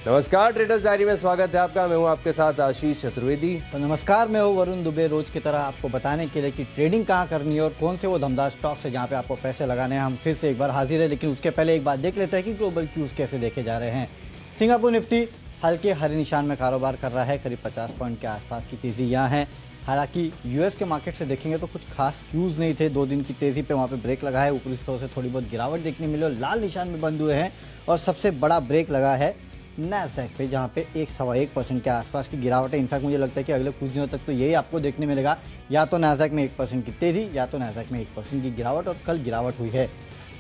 नमस्कार, traders diary में स्वागत है आपका। मैं हूं आपके साथ आशीष चतुर्वेदी। तो नमस्कार, मैं हूं वरुण दुबे। रोज की तरह आपको बताने के लिए कि ट्रेडिंग कहां करनी है और कौन से वो दमदार स्टॉक्स है जहां पे आपको पैसे लगाने हैं, हम फिर से एक बार हाजिर है। लेकिन उसके पहले एक बात देख लेते हैं कि ग्लोबल क्यूज कैसे देखे जा रहे हैं। सिंगापुर निफ्टी हल्के हरे निशान में कारोबार कर रहा है, करीब 50 पॉइंट के आसपास की तेजी यहाँ है। हालांकि यूएस के मार्केट से देखेंगे तो कुछ खास क्यूज नहीं थे। 2 दिन की तेजी पे वहाँ पे ब्रेक लगा है, ऊपरी स्तर से थोड़ी बहुत गिरावट देखने मिली और लाल निशान में बंद हुए हैं। और सबसे बड़ा ब्रेक लगा है नैस्डैक पे, जहाँ पे 1-1.25% के आसपास की गिरावट है। इनफैक्ट मुझे लगता है कि अगले कुछ दिनों तक तो यही आपको देखने मिलेगा, या तो नैस्डैक में 1% की तेजी या तो नैस्डैक में 1% की गिरावट। और कल गिरावट हुई है।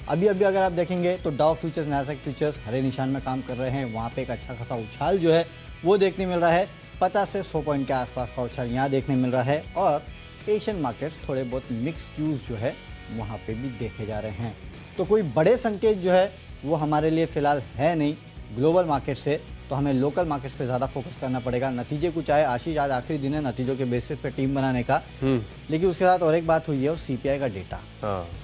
अभी अगर आप देखेंगे तो डाउ फ्यूचर्स, नैस्डैक फ्यूचर्स हरे निशान में काम कर रहे हैं। वहाँ पे एक अच्छा खासा उछाल जो है वो देखने मिल रहा है। 50 से 100 पॉइंट के आसपास का उछाल यहाँ देखने मिल रहा है। और एशियन मार्केट्स थोड़े बहुत मिक्स क्यूज जो है वहाँ पे भी देखे जा रहे हैं। तो कोई बड़े संकेत जो है वो हमारे लिए फ़िलहाल है नहीं ग्लोबल मार्केट से, तो हमें लोकल मार्केट्स पे ज़्यादा फोकस करना पड़ेगा। नतीजे कुछ आए, आशीष आज आखिरी दिन है नतीजों के बेसिस पे टीम बनाने का। लेकिन उसके साथ और एक बात हुई है, और सीपीआई का डेटा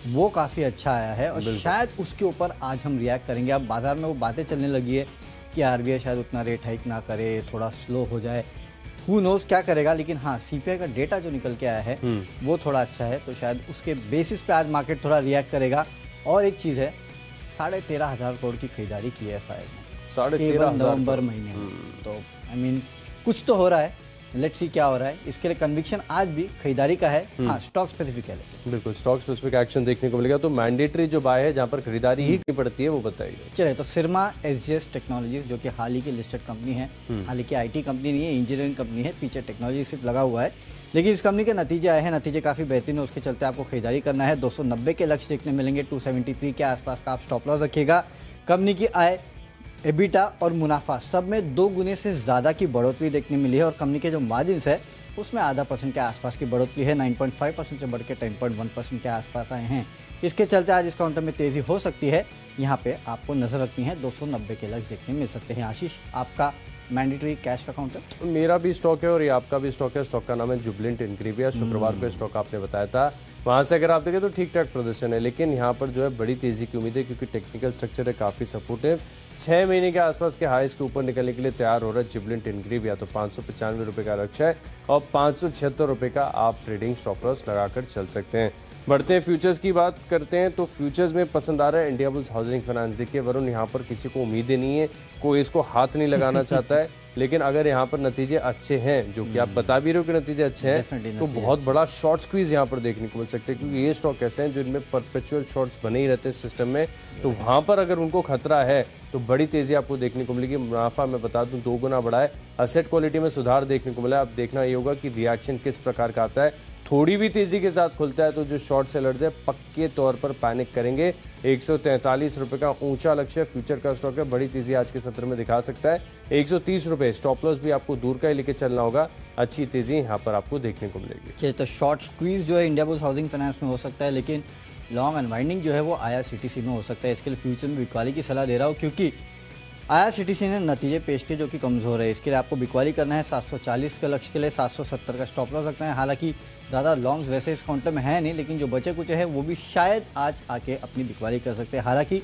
वो काफ़ी अच्छा आया है और शायद उसके ऊपर आज हम रिएक्ट करेंगे। अब बाजार में वो बातें चलने लगी है कि आरबीआई शायद उतना रेट हाइक ना करे, थोड़ा स्लो हो जाए, हु नोज़ क्या करेगा। लेकिन हाँ, सीपीआई का डेटा जो निकल के आया है वो थोड़ा अच्छा है, तो शायद उसके बेसिस पे आज मार्केट थोड़ा रिएक्ट करेगा। और एक चीज़ है, 13,500 करोड़ की खरीदारी की है एफआई ने 13,500 नवंबर महीने में। तो आई मीन कुछ तो हो रहा है, लेट्स सी क्या हो रहा है। इसके लिए कन्विक्शन आज भी खरीदारी का है। हाँ, स्टॉक स्पेसिफिक है, लेकिन बिल्कुल स्टॉक स्पेसिफिक एक्शन देखने को मिलेगा। तो मैंडेटरी जो बाय है जहां पर खरीदारी ही करनी पड़ती है वो बताइए। चलिए, तो सिरमा एसजीएस टेक्नोलॉजीज जो कि हाल ही की लिस्टेड कंपनी है, हाल ही की आईटी कंपनी नहीं है, इंजीनियरिंग कंपनी है, पीछे टेक्नोलॉजी सिर्फ लगा हुआ है। लेकिन इस कंपनी के नतीजे आए हैं, नतीजे काफ़ी बेहतरीन है, उसके चलते आपको खरीदारी करना है। 290 के लक्ष्य देखने मिलेंगे, 273 के आसपास का आप स्टॉप लॉस रखिएगा। कंपनी की आय, एबिटा और मुनाफा सब में 2 गुने से ज़्यादा की बढ़ोतरी देखने मिली है। और कंपनी के जो मार्जिन्स है उसमें 0.5% के आसपास की बढ़ोतरी है, 9.5% से बढ़ के 10.1% के आसपास आए हैं। इसके चलते आज इस काउंटर में तेज़ी हो सकती है। यहाँ पे आपको नज़र रखनी है, 290 के लक्ष्य देखने मिल सकते हैं। आशीष, आपका मैंडेटरी कैश का काउंटर? मेरा भी स्टॉक है और ये आपका भी स्टॉक है। स्टॉक का नाम है जुबिलेंट इंग्रेविया। शुक्रवार को स्टॉक आपने बताया था, वहाँ से अगर आप देखें तो ठीक ठाक प्रदर्शन है। लेकिन यहाँ पर जो है बड़ी तेज़ी की उम्मीद है, क्योंकि टेक्निकल स्ट्रक्चर है काफ़ी सपोर्टिव। 6 महीने के आसपास के हाईस के ऊपर निकलने के लिए तैयार हो रहा है जुबिलेंट इंग्रेविया। तो 595 रुपये का लक्ष्य है और 576 रुपये का आप ट्रेडिंग स्टॉप लॉस लगाकर चल सकते हैं। बढ़ते हैं फ्यूचर्स की बात करते हैं। तो फ्यूचर्स में पसंद आ रहा है इंडियाबुल्स हाउसिंग फाइनेंस। देखिए वरुण, यहाँ पर किसी को उम्मीदें नहीं है, कोई इसको हाथ नहीं लगाना चाहता है। लेकिन अगर यहाँ पर नतीजे अच्छे हैं, जो कि आप बता भी रहे हो कि नतीजे अच्छे हैं, तो बहुत बड़ा शॉर्ट स्क्वीज यहाँ पर देखने को मिल सकते हैं। क्योंकि ये स्टॉक ऐसे हैं जो इनमें परपेचुअल शॉर्ट्स बने ही रहते हैं सिस्टम में। तो वहाँ पर अगर उनको खतरा है तो बड़ी तेजी आपको देखने को मिलेगी। मुनाफा मैं बता दूं 2 गुना बढ़ा है। असेट क्वालिटी में सुधार देखने को मिला है। अब देखना ये होगा कि रिएक्शन किस प्रकार का आता है। थोड़ी भी तेजी के साथ खुलता है तो जो शॉर्ट सेलर्स है पक्के तौर पर पैनिक करेंगे। 143 रुपये का ऊंचा लक्ष्य फ्यूचर का स्टॉक है, बड़ी तेजी आज के सत्र में दिखा सकता है। 130 रुपये स्टॉप लॉस भी आपको दूर का ही लेके चलना होगा। अच्छी तेजी यहाँ पर आपको देखने को मिलेगी। चलिए, तो शॉर्ट स्क्वीज जो है इंडियाबुल्स हाउसिंग फाइनेंस में हो सकता है, लेकिन लॉन्ग अनवाइंडिंग जो है वो आईआरसीटीसी में हो सकता है। इसके लिए फ्यूचर में बिकवाली की सलाह दे रहा हूँ, क्योंकि आईआरसीटीसी ने नतीजे पेश किए जो कि कमज़ोर है। इसके लिए आपको बिकवाली करना है। 740 के लक्ष्य के लिए 770 का स्टॉप लॉस रखना है। हालांकि ज़्यादा लॉन्ग्स वैसे इस काउंटर में है नहीं, लेकिन जो बचे कुछ है वो भी शायद आज आके अपनी बिकवाली कर सकते हैं। हालांकि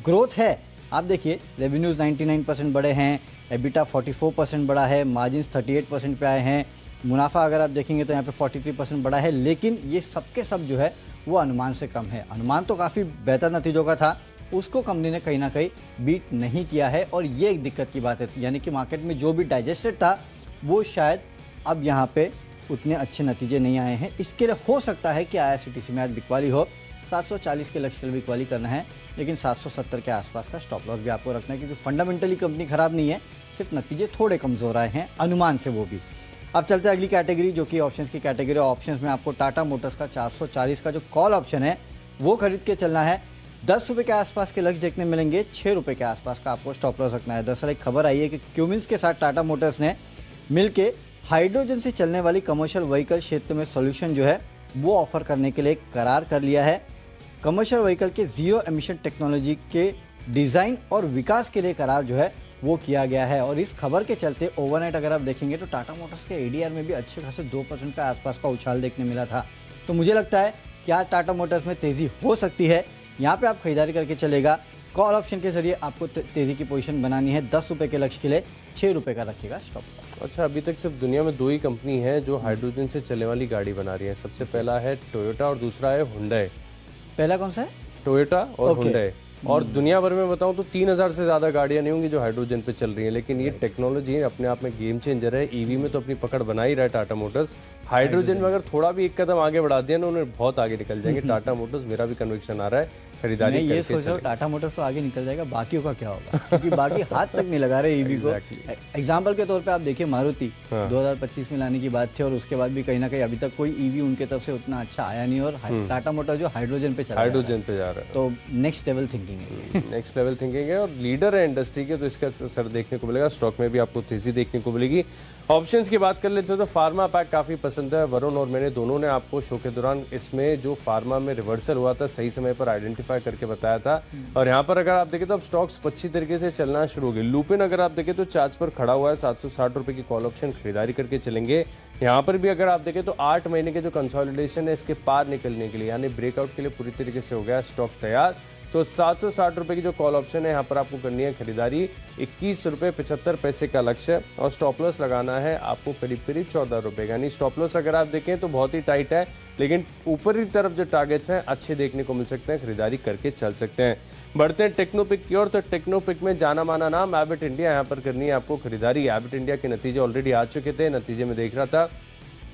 ग्रोथ है, आप देखिए रेवेन्यूज़ 99% बढ़े हैं, एबिटा 44% बढ़ा है, मार्जिन्स 38% पे आए हैं, मुनाफा अगर आप देखेंगे तो यहाँ पे 43% बढ़ा है। लेकिन ये सबके सब जो है वो अनुमान से कम है। अनुमान तो काफ़ी बेहतर नतीजों का था, उसको कंपनी ने कहीं ना कहीं बीट नहीं किया है। और ये एक दिक्कत की बात है, यानी कि मार्केट में जो भी डाइजेस्टेड था वो शायद अब यहाँ पे उतने अच्छे नतीजे नहीं आए हैं। इसके लिए हो सकता है कि आईआरसीटीसी में आज बिकवाली हो। 740 के लक्ष्य के लिए बिकवाली करना है, लेकिन 770 के आसपास का स्टॉप लॉस भी आपको रखना है, क्योंकि फंडामेंटली कंपनी खराब नहीं है, सिर्फ नतीजे थोड़े कमज़ोर आए हैं अनुमान से, वो भी। अब चलते हैं अगली कैटेगरी जो कि ऑप्शंस की कैटेगरी। ऑप्शंस में आपको टाटा मोटर्स का 440 का जो कॉल ऑप्शन है वो खरीद के चलना है। 10 रुपये के आसपास के लक्ष्य देखने मिलेंगे, 6 रुपये के आसपास का आपको स्टॉप लॉस रखना है। दरअसल एक खबर आई है कि क्यूमिंस के साथ टाटा मोटर्स ने मिलके हाइड्रोजन से चलने वाली कमर्शियल व्हीकल क्षेत्र में सॉल्यूशन जो है वो ऑफर करने के लिए एक करार कर लिया है। कमर्शियल व्हीकल के जीरो एमिशन टेक्नोलॉजी के डिज़ाइन और विकास के लिए करार जो है वो किया गया है। और इस खबर के चलते ओवरनाइट अगर आप देखेंगे तो टाटा मोटर्स के एडीआर में भी अच्छे खासे 2% का आसपास का उछाल देखने मिला था। तो मुझे लगता है कि आज टाटा मोटर्स में तेज़ी हो सकती है। यहाँ पे आप खरीदारी करके चलेगा कॉल ऑप्शन के जरिए आपको तेजी की पोजीशन बनानी है। 10 रुपये के लक्ष्य के लिए 6 रुपये का रखिएगा स्टॉप लॉस। अच्छा, अभी तक सिर्फ दुनिया में 2 ही कंपनी है जो हाइड्रोजन से चलने वाली गाड़ी बना रही है। सबसे पहला है टोयोटा और दूसरा है हुंडई। पहला कौन सा है? टोयोटा और हुंडई। और दुनिया भर में बताऊं तो 3000 से ज़्यादा गाड़ियां नहीं होंगी जो हाइड्रोजन पे चल रही हैं। लेकिन ये टेक्नोलॉजी अपने आप में गेम चेंजर है। ईवी में तो अपनी पकड़ बना ही रहा है टाटा मोटर्स। हाइड्रोजन में अगर थोड़ा भी एक कदम आगे बढ़ा दिया ना, उन्हें बहुत आगे निकल जाएंगे टाटा मोटर्स। मेरा भी कन्विक्शन आ रहा है खरीदारी मैं ये सोच रहा हूँ टाटा मोटर्स तो आगे निकल जाएगा, बाकियों का क्या होगा? क्योंकि बाकी हाथ तक नहीं लगा रहे ईवी को। एग्जाम्पल के तौर पे आप देखिए मारुति 2025 में लाने की बात थी और उसके बाद भी कहीं ना कहीं अभी तक कोई ईवी उनके तरफ से उतना अच्छा आया नहीं। और टाटा मोटर्स जो हाइड्रोजन पे जा रहा है तो नेक्स्ट लेवल थिंकिंग है। नेक्स्ट लेवल थिंकिंग है और लीडर है इंडस्ट्री के, तो इसका असर देखने को मिलेगा। स्टॉक में भी आपको तेजी देखने को मिलेगी। ऑप्शंस की बात कर लेते हो तो फार्मा पैक काफी पसंद है। वरुण और मैंने दोनों ने आपको शो के दौरान इसमें जो फार्मा में रिवर्सल हुआ था सही समय पर आइडेंटिफाई करके बताया था। और यहाँ पर अगर आप देखें तो अब स्टॉक्स अच्छी तरीके से चलना शुरू हो गए। लुपिन अगर आप देखें तो चार्ट पर खड़ा हुआ है, 760 रुपए की कॉल ऑप्शन खरीदारी करके चलेंगे। यहाँ पर भी अगर आप देखें तो 8 महीने के जो कंसोलिडेशन है इसके पार निकलने के लिए यानी ब्रेकआउट के लिए पूरी तरीके से हो गया स्टॉक तैयार। तो 760 रुपए की जो कॉल ऑप्शन है यहाँ पर आपको करनी है खरीदारी। 21 रुपये 75 पैसे का लक्ष्य है और स्टॉप लॉस लगाना है आपको करीब करीब 14 रुपये का। यानी स्टॉप लॉस अगर आप देखें तो बहुत ही टाइट है, लेकिन ऊपरी तरफ जो टारगेट्स हैं अच्छे देखने को मिल सकते हैं, खरीदारी करके चल सकते हैं। बढ़ते हैं टेक्नोपिक की ओर। तो टेक्नोपिक में जाना माना नाम एबिट इंडिया, यहाँ पर करनी है आपको खरीदारी। एबिट इंडिया के नतीजे ऑलरेडी आ चुके थे। नतीजे में देख रहा था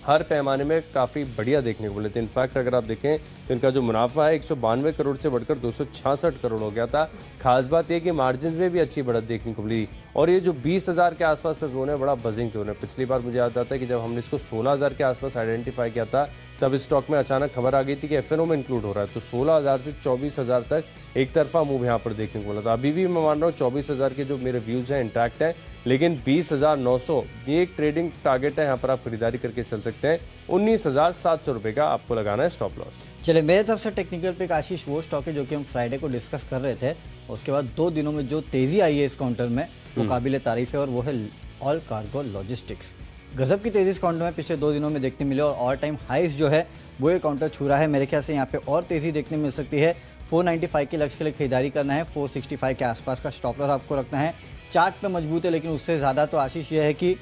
हर पैमाने में काफ़ी बढ़िया देखने को मिले थे। इनफैक्ट अगर आप देखें तो इनका जो मुनाफा है 192 करोड़ से बढ़कर 266 करोड़ हो गया था। खास बात यह कि मार्जिन में भी अच्छी बढ़त देखने को मिली और ये जो 20,000 के आसपास का जोन है बड़ा बजिंग जोन है। पिछली बार मुझे याद आता है कि जब हमने इसको 16,000 के आसपास आइडेंटिफाई किया था तब इस स्टॉक में अचानक खबर आ गई थी कि एफएनओ में इंक्लूड हो रहा है। तो 16,000 से 24,000 तक एक तरफा मूव यहाँ पर देखने को मिला था। अभी भी मैं मान रहा हूँ 24,000 के जो मेरे व्यूज हैं इंटैक्ट है, लेकिन 20,900 ये एक ट्रेडिंग टारगेट है, यहाँ पर आप खरीदारी करके चल सकते हैं। 19,700 रुपये का आपको लगाना है स्टॉप लॉस। चलिए मेरे तरफ से टेक्निकल पे आशीष वो स्टॉक है जो कि हम फ्राइडे को डिस्कस कर रहे थे। उसके बाद 2 दिनों में जो तेजी आई है इस काउंटर में वो काबिल तारीफ है और वो है ऑल कार्गो लॉजिस्टिक्स। गजब की तेजी इस काउंटर में पिछले 2 दिनों में देखने मिले और ऑल टाइम हाइस जो है वो ये काउंटर छू रहा है। मेरे ख्याल से यहाँ पे और तेजी देखने मिल सकती है। 495 के लक्ष्य के लिए खरीदारी करना है। 465 के आसपास का स्टॉप लॉस आपको रखना है। चार्ट पे मजबूत है, लेकिन उससे ज़्यादा तो आशीष ये है कि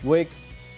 वो एक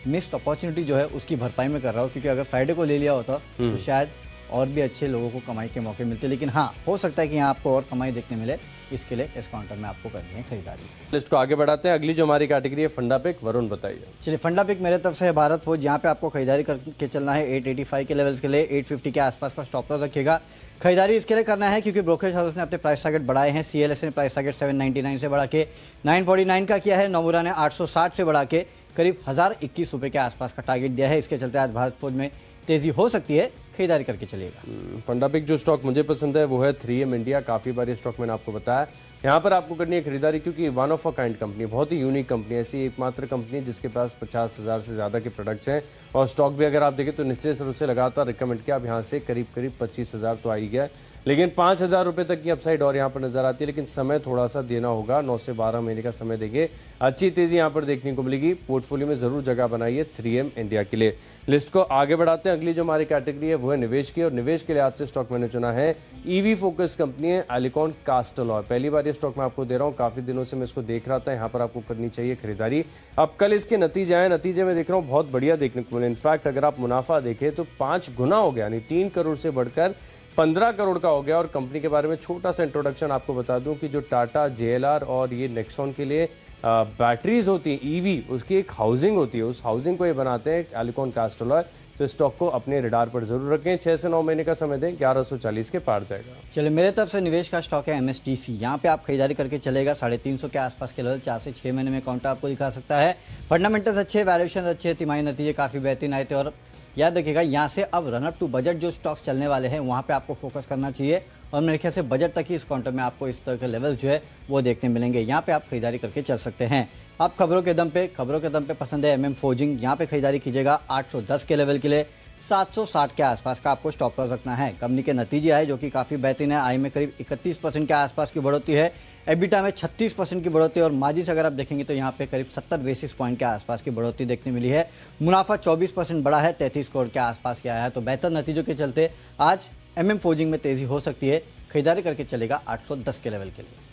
मिस्ड अपॉर्चुनिटी जो है उसकी भरपाई में कर रहा हूँ, क्योंकि अगर फ्राइडे को ले लिया होता तो शायद और भी अच्छे लोगों को कमाई के मौके मिलते। लेकिन हाँ, हो सकता है कि यहाँ आपको और कमाई देखने मिले, इसके लिए इस काउंटर में आपको करनी है खरीदारी। लिस्ट को आगे बढ़ाते हैं। अगली जो हमारी कैटेगरी है फंडा पिक, वरुण बताइए। चलिए फंडा पिक मेरे तरफ से है भारत फोर्ज। यहाँ पे आपको खरीदारी करके चलना है 885 के लेवल्स के लिए। 850 के आसपास का स्टॉप लॉस रखिएगा। खरीदारी इसके लिए करना है क्योंकि ब्रोकरेज हाउस ने अपने प्राइस टारगेट बढ़ाए हैं। सीएलएस ने प्राइस टारगेट 799 से बढ़ा के 949 का किया है। नोमुरा ने 860 से बढ़ा के करीब 1021 रुपये के आसपास का टारगेट दिया है। इसके चलते आज भारत फोर्ज में तेजी हो सकती है, खरीदारी करके चलिएगा। फंडा पिक जो स्टॉक मुझे पसंद है वो है 3M इंडिया। काफ़ी बार ये स्टॉक मैंने आपको बताया। यहाँ पर आपको करनी है खरीदारी क्योंकि one of a kind company, बहुत ही यूनिक कंपनी, ऐसी एकमात्र कंपनी जिसके पास 50,000 से ज़्यादा के प्रोडक्ट्स हैं और स्टॉक भी अगर आप देखें तो निचले स्तर से लगातार रिकमेंड किया। अब यहाँ से करीब करीब 25,000 तो आ ही गया, लेकिन 5,000 रुपये तक की अपसाइड और यहाँ पर नजर आती है। लेकिन समय थोड़ा सा देना होगा, 9 से 12 महीने का समय देंगे, अच्छी तेजी यहाँ पर देखने को मिलेगी। पोर्टफोलियो में जरूर जगह बनाइए 3M इंडिया के लिए। लिस्ट को आगे बढ़ाते हैं। अगली जो हमारी कैटेगरी है वो है निवेश की और निवेश के लिए आज से स्टॉक मैंने चुना है ईवी फोकस्ड कंपनी है एलिकॉन कास्टलॉय। पहली बार ये स्टॉक मैं आपको दे रहा हूँ, काफी दिनों से मैं इसको देख रहा था। यहाँ पर आपको करनी चाहिए खरीदारी। अब कल इसके नतीजे आए, नतीजे में देख रहा हूँ बहुत बढ़िया देखने को मिले। इनफैक्ट अगर आप मुनाफा देखें तो 5 गुना हो गया, यानी 3 करोड़ से बढ़कर 15 करोड़ का हो गया। और कंपनी के बारे में छोटा सा इंट्रोडक्शन आपको बता दूं कि जो टाटा JLR और ये नेक्सॉन के लिए बैटरीज होती हैं ईवी, उसकी एक हाउसिंग होती है, उस हाउसिंग को ये बनाते हैं एलिकॉन कास्टलॉय। तो स्टॉक को अपने रडार पर जरूर रखें। 6 से 9 महीने का समय दें, 1140 के पार जाएगा। चलिए मेरे तरफ से निवेश का स्टॉक है MSTC। यहाँ पे आप खरीदारी करके चलेगा 350 के आसपास के लेवल। 4 से 6 महीने में काउंटर आपको दिखा सकता है। फंडामेंटल्स अच्छे, वैल्यूएशन अच्छे, तिमाही नतीजे काफ़ी बेहतरीन आए थे। और याद रखिएगा यहाँ से अब रनअप टू बजट जो स्टॉक्स चलने वाले हैं वहाँ पे आपको फोकस करना चाहिए और मेरे ख्याल से बजट तक ही इस काउंटर में आपको इस तरह के लेवल्स जो है वो देखने मिलेंगे। यहाँ पे आप खरीदारी करके चल सकते हैं। आप खबरों के दम पे पसंद है MM फोर्जिंग, यहाँ पे खरीदारी कीजिएगा 810 के लेवल के लिए। 760 के आसपास का आपको स्टॉप लॉस रखना है। कंपनी के नतीजे आए जो कि काफ़ी बेहतरीन है। आई में करीब 31% के आसपास की बढ़ोतरी है। एबिटा में 36% की बढ़ोतरी और मार्जिन अगर आप देखेंगे तो यहाँ पे करीब 70 बेसिस पॉइंट के आसपास की बढ़ोतरी देखने मिली है। मुनाफा 24% बढ़ा है, 33 करोड़ के आसपास की आया है। तो बेहतर नतीजों के चलते आज MM फोर्जिंग में तेजी हो सकती है, खरीदारी करके चलेगा 810 के लेवल के लिए।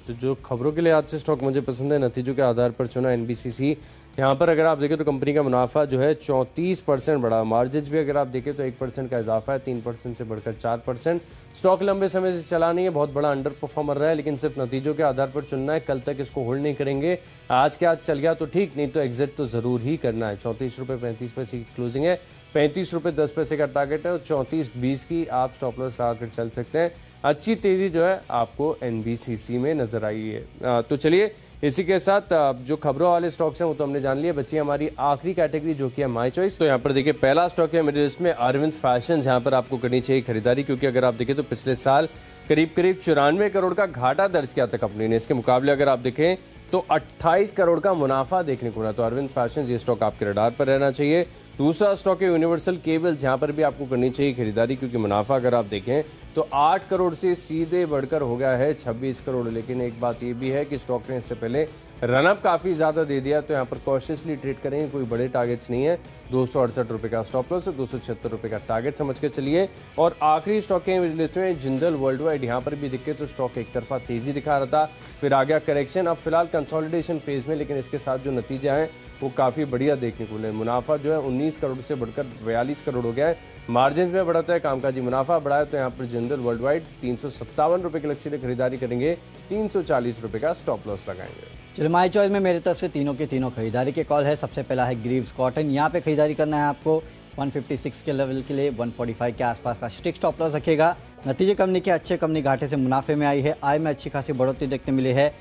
तो जो खबरों के लिए आज से स्टॉक मुझे पसंद है, नतीजों के आधार पर चुना एनबीसीसी। यहाँ पर अगर आप देखें तो कंपनी का मुनाफा जो है 34% बढ़ा, मार्जिन भी अगर आप देखें तो 1% का इजाफा है, 3% से बढ़कर 4%। स्टॉक लंबे समय से चला नहीं है, बहुत बड़ा अंडर परफॉर्मर रहा है, लेकिन सिर्फ नतीजों के आधार पर चुनना है। कल तक इसको होल्ड नहीं करेंगे, आज के आज चल गया तो ठीक, नहीं तो एग्जिट तो ज़रूर ही करना है। 34 रुपये 35 पैसे की क्लोजिंग है, 35 रुपये 10 पैसे का टारगेट है और 34.20 की आप स्टॉप लॉस लगाकर चल सकते हैं। अच्छी तेज़ी जो है आपको एनबीसीसी में नजर आई है। तो चलिए इसी के साथ जो खबरों वाले स्टॉक्स हैं वो तो हमने जान लिया, बची हमारी आखिरी कैटेगरी जो कि है माय चॉइस। तो यहाँ पर देखिए पहला स्टॉक है मेरी लिस्ट में अरविंद फैशन। यहाँ पर आपको करनी चाहिए खरीदारी, क्योंकि अगर आप देखें तो पिछले साल करीब 94 करोड़ का घाटा दर्ज किया था कंपनी ने। इसके मुकाबले अगर आप देखें तो 28 करोड़ का मुनाफा देखने को मिला। तो अरविंद फैशन ये स्टॉक आपके रडार पर रहना चाहिए। दूसरा स्टॉक है यूनिवर्सल केबल्स। यहाँ पर भी आपको करनी चाहिए खरीदारी, क्योंकि मुनाफा अगर आप देखें तो 8 करोड़ से सीधे बढ़कर हो गया है 26 करोड़। लेकिन एक बात ये भी है कि स्टॉक ने इससे पहले रनअप काफ़ी ज़्यादा दे दिया, तो यहाँ पर कॉशियसली ट्रेड करेंगे, कोई बड़े टारगेट्स नहीं है। 268 रुपये का स्टॉप लॉस है, 276 रुपये का टारगेट समझ के चलिए। और आखिरी स्टॉक है मेरी लिस्ट में जिंदल वर्ल्ड वाइड। यहाँ पर भी दिखे तो स्टॉक एक तरफा तेज़ी दिखा रहा था, फिर आ गया करेक्शन, अब फिलहाल कंसोलिडेशन फेज में, लेकिन इसके साथ जो नतीजे आए वो काफ़ी बढ़िया देखने को मिले। मुनाफा जो है 19 करोड़ से बढ़कर 42 करोड़ हो गया है, मार्जिन में बढ़ाता है, कामकाजी मुनाफा बढ़ाया। तो यहाँ पर जिंदल वर्ल्ड वाइड 357 रुपये के लक्ष्य खरीदारी करेंगे, 340 रुपये का स्टॉप लॉस लगाएंगे। चलिए माय चॉइस में मेरी तरफ से तीनों के तीनों खरीदारी के कॉल है। सबसे पहला है ग्रीव्स कॉटन। यहाँ पे खरीदारी करना है आपको 156 के लेवल के लिए, 145 के आसपास का स्टिक स्टॉप लॉस रखेगा। नतीजे कंपनी के अच्छे, कंपनी घाटे से मुनाफे में आई है, आय में अच्छी खासी बढ़ोतरी देखने मिली है,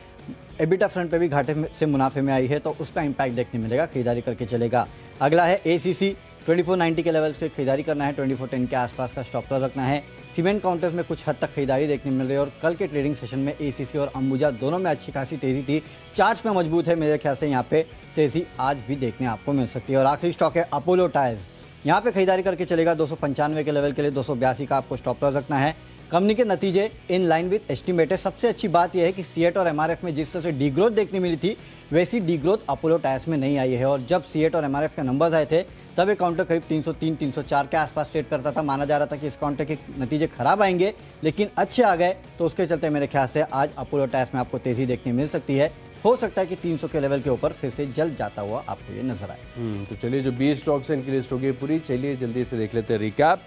एबिटा फ्रंट पे भी घाटे से मुनाफे में आई है, तो उसका इम्पैक्ट देखने मिलेगा, खरीदारी करके चलेगा। अगला है एसीसी। 2490 के लेवल्स की खरीदारी करना है, 2410 के आसपास का स्टॉप लॉस रखना है। सीमेंट काउंटर्स में कुछ हद तक खरीदारी देखने मिल रही है और कल के ट्रेडिंग सेशन में एसीसी और अंबुजा दोनों में अच्छी खासी तेजी थी। चार्ट्स में मजबूत है, मेरे ख्याल से यहाँ पे तेजी आज भी देखने आपको मिल सकती है। और आखिरी स्टॉक है अपोलो टायर्स। यहाँ पे खरीदारी करके चलेगा, 295 के लेवल के लिए 282 का आपको स्टॉप लॉस रखना है। कंपनी के नतीजे इन लाइन विद एस्टिमेटेड। सबसे अच्छी बात यह है कि सीएट और एमआरएफ में जिस तरह से डीग्रोथ देखने मिली थी, वैसी डीग्रोथ अपोलो टायर्स में नहीं आई है। और जब सीएट और एमआरएफ के नंबर्स आए थे तब ये काउंटर करीब 303-304 के आसपास ट्रेड करता था। माना जा रहा था कि इस काउंटर के नतीजे खराब आएंगे, लेकिन अच्छे आ गए, तो उसके चलते मेरे ख्याल से आज अपोलो टायर्स में आपको तेजी देखने मिल सकती है। हो सकता है कि 300 के लेवल के ऊपर फिर से जल्द जाता हुआ आपको ये नजर आए। तो चलिए जो 20 स्टॉक्स हैं इनकी लिस्ट होगी पूरी। चलिए जल्दी से देख लेते हैं रिकैप।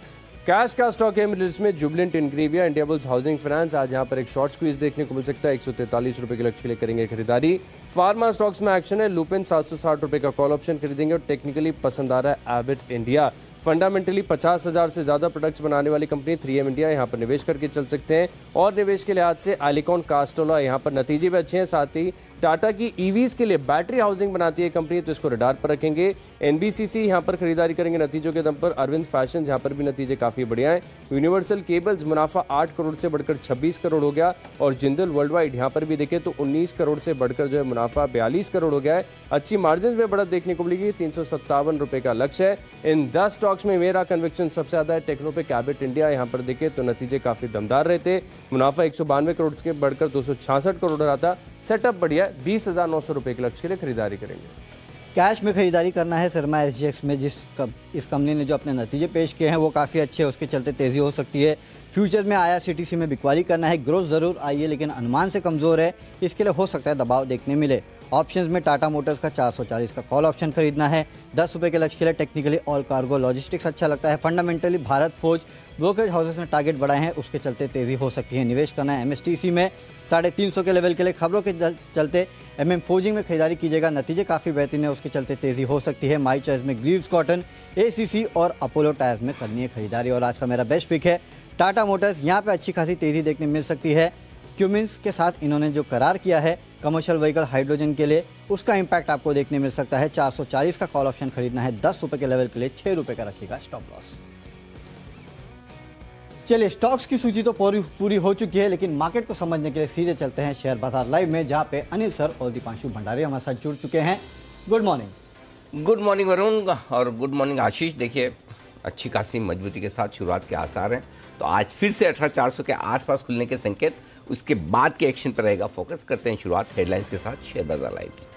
कैश का स्टॉक है मेरी लिस्ट में जुबलेंट इनग्रीविया, इंडियाबुल्स हाउसिंग फाइनेंस। आज यहाँ पर एक शॉर्ट स्क्वीज देखने को मिल सकता है, 143 रुपये के लक्ष्य के लिए करेंगे खरीदारी। फार्मा स्टॉक्स में एक्शन है, लुपिन 760 रुपये का कॉल ऑप्शन खरीदेंगे और टेक्निकली पसंद आ रहा है एबिट इंडिया। फंडामेंटली 50,000 से ज़्यादा प्रोडक्ट्स बनाने वाली कंपनी 3M इंडिया, यहाँ पर निवेश करके चल सकते हैं। और निवेश के लिहाज से एलिकॉन कास्टोला, यहाँ पर नतीजे भी अच्छे हैं, साथ ही टाटा की ईवीज के लिए बैटरी हाउसिंग बनाती है कंपनी, तो इसको रडार पर रखेंगे। एनबीसीसी यहाँ पर खरीदारी करेंगे नतीजों के दम पर। अरविंद फैशन यहाँ पर भी नतीजे काफ़ी बढ़िया हैं। यूनिवर्सल केबल्स मुनाफा 8 करोड़ से बढ़कर 26 करोड़ हो गया। और जिंदल वर्ल्ड वाइड यहाँ पर भी देखें तो 19 करोड़ से बढ़कर जो है मुनाफा 42 करोड़ हो गया है। अच्छी मार्जिन में बढ़त देखने को मिलेगी, 357 रुपये का लक्ष्य है। इन 10 स्टॉक्स में मेरा कन्विक्शन सबसे ज़्यादा है टेक्नोपेक एबिट इंडिया। यहाँ पर देखें तो नतीजे काफ़ी दमदार रहे थे, मुनाफा 192 करोड़ से बढ़कर 266 करोड़ रहा था। सेटअप बढ़िया, 20,900 रुपये के लक्ष्य के लिए खरीदारी करेंगे। कैश में खरीदारी करना है शर्मा एसजीएक्स में। इस कंपनी ने जो अपने नतीजे पेश किए हैं वो काफ़ी अच्छे हैं, उसके चलते तेज़ी हो सकती है। फ्यूचर में IRCTC में बिकवाली करना है, ग्रोथ ज़रूर आई है लेकिन अनुमान से कमज़ोर है, इसके लिए हो सकता है दबाव देखने मिले। ऑप्शंस में टाटा मोटर्स का 440 का कॉल ऑप्शन खरीदना है, 10 रुपये के लक्ष्य के लिए। टेक्निकली ऑल कार्गो लॉजिस्टिक्स अच्छा लगता है। Fundamentally Bharat forge brokerage houses ने टारगेट बढ़ाए हैं, उसके चलते तेज़ी हो सकती है। निवेश करना है MSTC में 350 के लेवल के लिए। खबरों के चलते MM फोर्जिंग में खरीदारी कीजिएगा, नतीजे काफ़ी बेहतरीन है, उसके चलते तेज़ी हो सकती है। माई चॉइस में ग्रीव्स कॉटन, ACC और अपोलो टायर्स में करनी है खरीदारी। और आज का मेरा बेस्ट पिक है टाटा मोटर्स। यहाँ पे अच्छी खासी तेज़ी देखने मिल सकती है। क्यूमिंस के साथ इन्होंने जो करार किया है कमर्शियल व्हीकल हाइड्रोजन के लिए, उसका इम्पैक्ट आपको देखने मिल सकता है। 440 का कॉल ऑप्शन खरीदना है, 10 रुपये के लेवल के लिए, 6 रुपये का रखिएगा स्टॉप लॉस। चलिए स्टॉक्स की सूची तो पूरी हो चुकी है, लेकिन मार्केट को समझने के लिए सीधे चलते हैं शेयर बाजार लाइव में, जहां पे अनिल सर और दीपांशु भंडारी हमारे साथ जुड़ चुके हैं। Good morning. Good morning Varun और गुड मॉर्निंग आशीष। देखिए अच्छी खासी मजबूती के साथ शुरुआत के आसार हैं, तो आज फिर से 18,400 के आसपास खुलने के संकेत, उसके बाद के एक्शन पर रहेगा फोकस। करते हैं शुरुआत हेडलाइंस के साथ शेयर बाजार लाइव की।